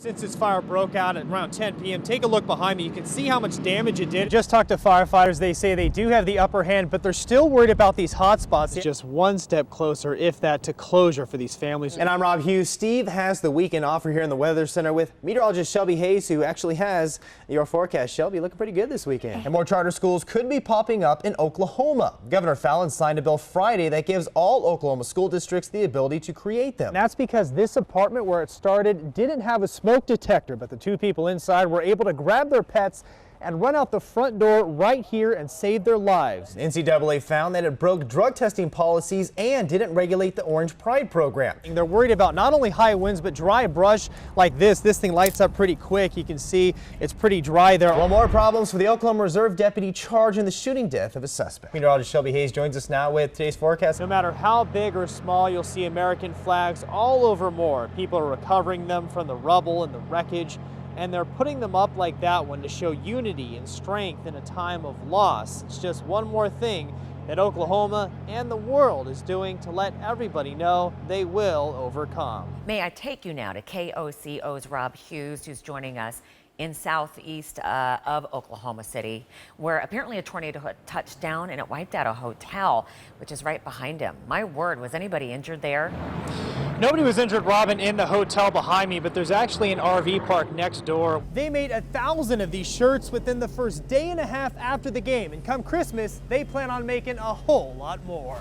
Since this fire broke out at around 10 p.m., take a look behind me. You can see how much damage it did. Just talked to firefighters. They say they do have the upper hand, but they're still worried about these hot spots. Just one step closer, if that, to closure for these families. And I'm Rob Hughes. Steve has the weekend offer here in the Weather Center with meteorologist Shelby Hayes, who actually has your forecast. Shelby, looking pretty good this weekend. And more charter schools could be popping up in Oklahoma. Governor Fallon signed a bill Friday that gives all Oklahoma school districts the ability to create them. That's because this apartment where it started didn't have a smoke detector, but the two people inside were able to grab their pets and run out the front door right here and save their lives. NCAA found that it broke drug testing policies and didn't regulate the Orange Pride program. They're worried about not only high winds, but dry brush like this. This thing lights up pretty quick. You can see it's pretty dry there. Well, more problems for the Oklahoma Reserve deputy charged in the shooting death of a suspect. Meteorologist Shelby Hayes joins us now with today's forecast. No matter how big or small, you'll see American flags all over Moore. People are recovering them from the rubble and the wreckage, and they're putting them up like that one to show unity and strength in a time of loss. It's just one more thing that Oklahoma and the world is doing to let everybody know they will overcome. May I take you now to KOCO's Rob Hughes, who's joining us in southeast of Oklahoma City, where apparently a tornado touched down and it wiped out a hotel, which is right behind him. My word, was anybody injured there? Nobody was injured, Robin, in the hotel behind me, but there's actually an RV park next door. They made 1,000 of these shirts within the first day and a half after the game, and come Christmas, they plan on making a whole lot more.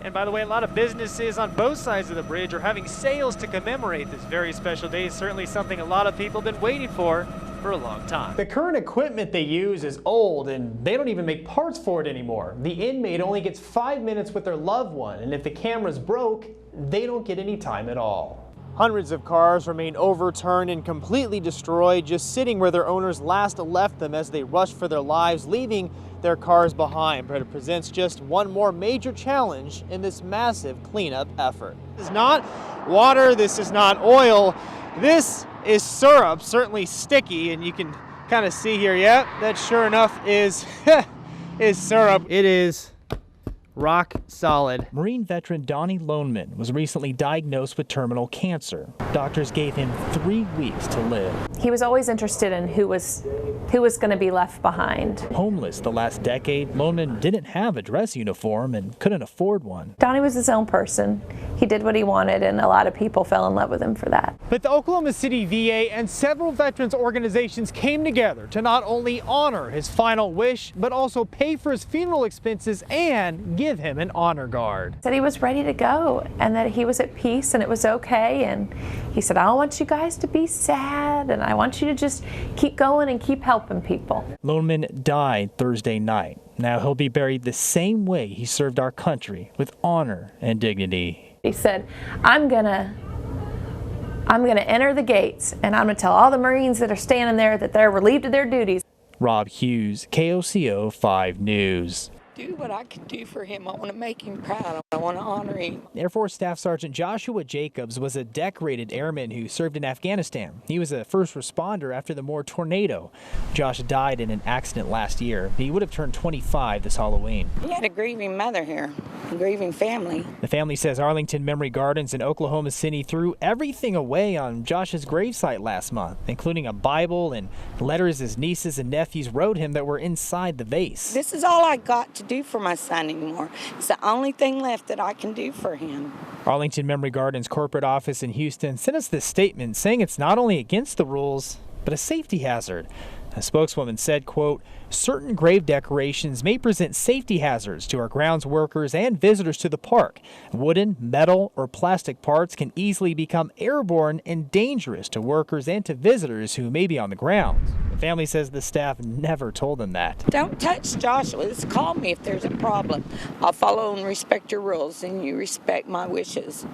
And by the way, a lot of businesses on both sides of the bridge are having sales to commemorate this very special day. It's certainly something a lot of people have been waiting for a long time. The current equipment they use is old, and they don't even make parts for it anymore. The inmate only gets 5 minutes with their loved one, and if the camera's broke, they don't get any time at all. Hundreds of cars remain overturned and completely destroyed, just sitting where their owners last left them as they rushed for their lives, leaving their cars behind. But it presents just one more major challenge in this massive cleanup effort. This is not water, this is not oil, this is syrup, certainly sticky, and you can kind of see here, yeah, that sure enough is syrup. It is rock solid. Marine veteran Donnie Loneman was recently diagnosed with terminal cancer. Doctors gave him 3 weeks to live. He was always interested in who was going to be left behind. Homeless the last decade, Loneman didn't have a dress uniform and couldn't afford one. Donnie was his own person. He did what he wanted, and a lot of people fell in love with him for that. But the Oklahoma City VA and several veterans organizations came together to not only honor his final wish, but also pay for his funeral expenses and give him an honor guard. Said he was ready to go and that he was at peace and it was okay. And he said, I don't want you guys to be sad, and I want you to just keep going and keep helping people. Loneman died Thursday night. Now he'll be buried the same way he served our country, with honor and dignity. He said, I'm gonna enter the gates, and I'm gonna tell all the Marines that are standing there that they're relieved of their duties. Rob Hughes, KOCO 5 News. Do what I can do for him. I want to make him proud. I want to honor him. Air Force Staff Sergeant Joshua Jacobs was a decorated airman who served in Afghanistan. He was a first responder after the Moore tornado. Josh died in an accident last year. He would have turned 25 this Halloween. He had a grieving mother here, a grieving family. The family says Arlington Memory Gardens in Oklahoma City threw everything away on Josh's gravesite last month, including a Bible and letters his nieces and nephews wrote him that were inside the vase. This is all I got to do for my son anymore. It's the only thing left that I can do for him. Arlington Memory Gardens corporate office in Houston sent us this statement saying it's not only against the rules, but a safety hazard. A spokeswoman said, quote, certain grave decorations may present safety hazards to our grounds workers and visitors to the park. Wooden, metal, or plastic parts can easily become airborne and dangerous to workers and to visitors who may be on the grounds. The family says the staff never told them that. Don't touch Joshua. Just call me if there's a problem. I'll follow and respect your rules, and you respect my wishes,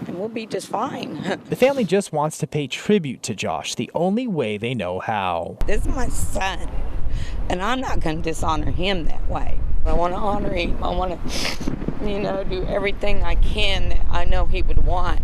and we'll be just fine. The family just wants to pay tribute to Josh the only way they know how. This is my son, and I'm not going to dishonor him that way. I want to honor him. I want to, do everything I can that I know he would want.